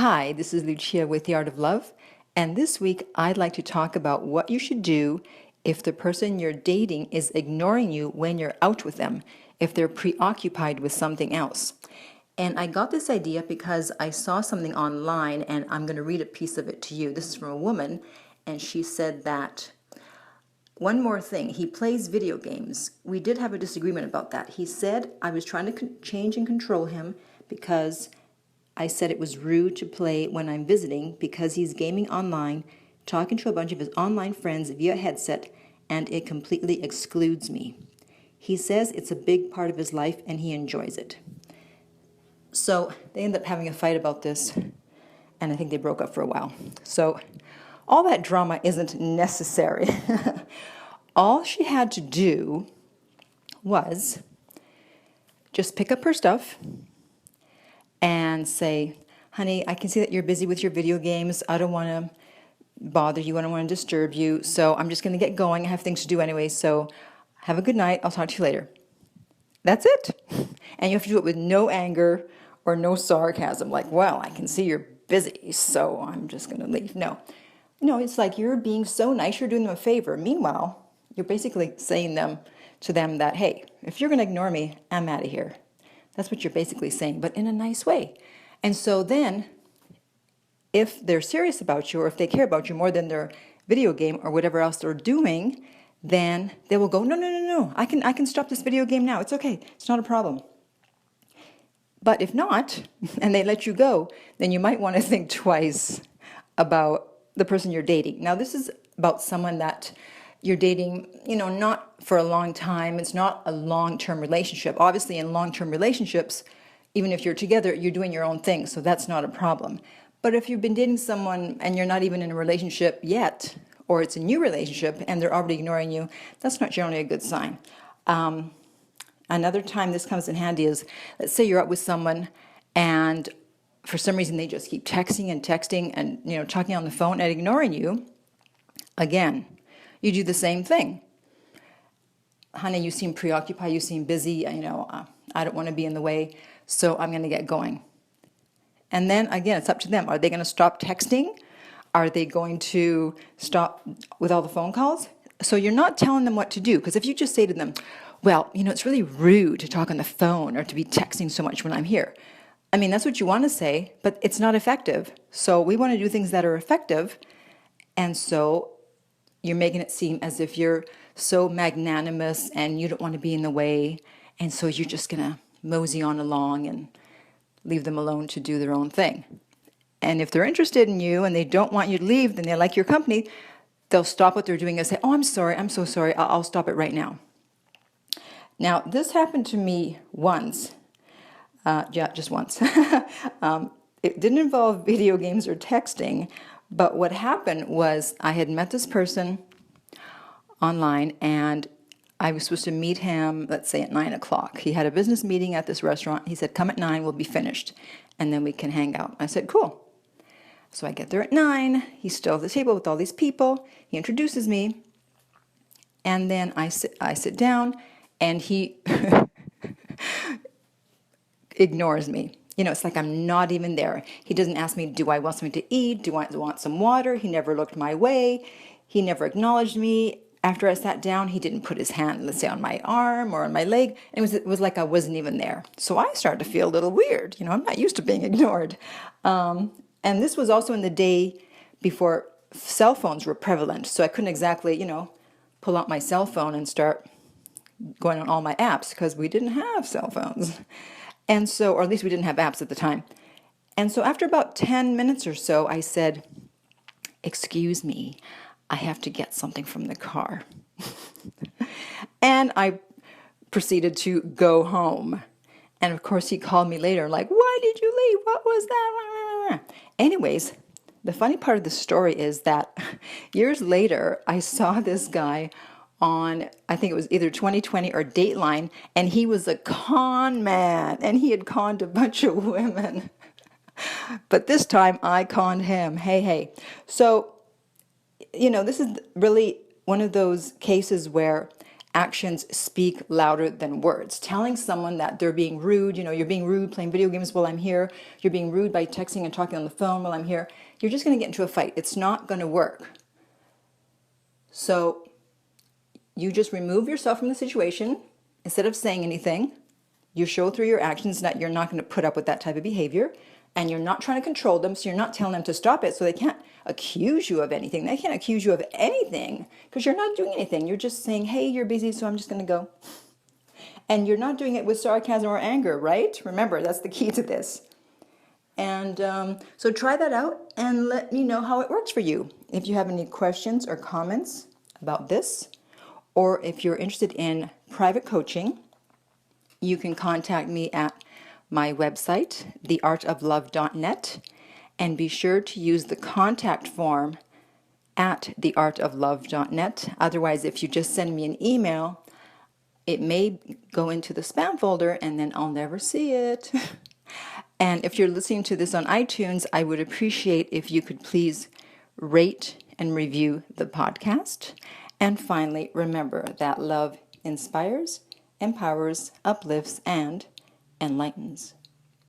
Hi, this is Lucia with The Art of Love, and this week I'd like to talk about what you should do if the person you're dating is ignoring you when you're out with them, if they're preoccupied with something else. And I got this idea because I saw something online, and I'm going to read a piece of it to you. This is from a woman, and she said that one more thing, he plays video games. We did have a disagreement about that. He said I was trying to change and control him because I said it was rude to play when I'm visiting because he's gaming online, talking to a bunch of his online friends via headset, and it completely excludes me. He says it's a big part of his life and he enjoys it. So they ended up having a fight about this, and I think they broke up for a while. So all that drama isn't necessary. All she had to do was just pick up her stuff and say, honey, I can see that you're busy with your video games. I don't want to bother you. I don't want to disturb you. So I'm just going to get going. I have things to do anyway. So have a good night. I'll talk to you later. That's it. And you have to do it with no anger or no sarcasm. Like, well, I can see you're busy, so I'm just going to leave. No, it's like you're being so nice. You're doing them a favor. Meanwhile, you're basically saying to them that, hey, if you're going to ignore me, I'm out of here. That's what you're basically saying, but in a nice way. And so then, if they're serious about you, or if they care about you more than their video game or whatever else they're doing, then they will go, no, I can stop this video game now. It's okay. It's not a problem. But if not, and they let you go, then you might want to think twice about the person you're dating. Now, this is about someone that you're dating, not for a long time. It's not a long-term relationship. Obviously, in long-term relationships, even if you're together, you're doing your own thing, so that's not a problem. But if you've been dating someone and you're not even in a relationship yet, or it's a new relationship and they're already ignoring you, that's not generally a good sign. Another time this comes in handy is, let's say you're out with someone and for some reason they just keep texting and talking on the phone and ignoring you. Again, you do the same thing. Honey, you seem preoccupied, you seem busy, I don't want to be in the way, so I'm going to get going. And then, again, it's up to them. Are they going to stop texting? Are they going to stop with all the phone calls? So you're not telling them what to do, because if you just say to them, well, it's really rude to talk on the phone or to be texting so much when I'm here. I mean, that's what you want to say, but it's not effective. So we want to do things that are effective, and so you're making it seem as if you're so magnanimous and you don't want to be in the way, and so you're just going to mosey on along and leave them alone to do their own thing. And if they're interested in you and they don't want you to leave, then they like your company, they'll stop what they're doing and say, oh, I'm sorry, I'm so sorry, I'll stop it right now. Now, this happened to me once, just once. It didn't involve video games or texting, but what happened was I had met this person online and I was supposed to meet him, let's say at 9 o'clock. He had a business meeting at this restaurant. He said, come at 9, we'll be finished, and then we can hang out. I said, cool. So I get there at 9. He's still at the table with all these people. He introduces me, and then I sit down, and he ignores me. It's like I'm not even there. He doesn't ask me, do I want something to eat? Do I want some water? He never looked my way. He never acknowledged me. After I sat down, he didn't put his hand, let's say, on my arm or on my leg. And it was like I wasn't even there. So I started to feel a little weird. I'm not used to being ignored. And this was also in the day before cell phones were prevalent. So I couldn't exactly, pull out my cell phone and start going on all my apps because we didn't have cell phones. And so, or at least we didn't have apps at the time. And so after about 10 minutes or so, I said, excuse me, I have to get something from the car. And I proceeded to go home. And of course, he called me later, like, why did you leave? What was that? Anyways, the funny part of the story is that years later, I saw this guy on, I think it was either 2020 or Dateline, and he was a con man, and he had conned a bunch of women. But this time, I conned him. Hey. So, this is really one of those cases where actions speak louder than words. Telling someone that they're being rude, you're being rude playing video games while I'm here, you're being rude by texting and talking on the phone while I'm here, you're just going to get into a fight. It's not going to work. So you just remove yourself from the situation. Instead of saying anything, you show through your actions that you're not going to put up with that type of behavior, and you're not trying to control them, so you're not telling them to stop it, so they can't accuse you of anything. They can't accuse you of anything because you're not doing anything. You're just saying, hey, you're busy, so I'm just going to go. And you're not doing it with sarcasm or anger, right? Remember, that's the key to this. And so try that out and let me know how it works for you. If you have any questions or comments about this, or if you're interested in private coaching, you can contact me at my website, theartoflove.net, and be sure to use the contact form at theartoflove.net. Otherwise, if you just send me an email, it may go into the spam folder and then I'll never see it. And if you're listening to this on iTunes, I would appreciate if you could please rate and review the podcast. And finally, remember that love inspires, empowers, uplifts, and enlightens.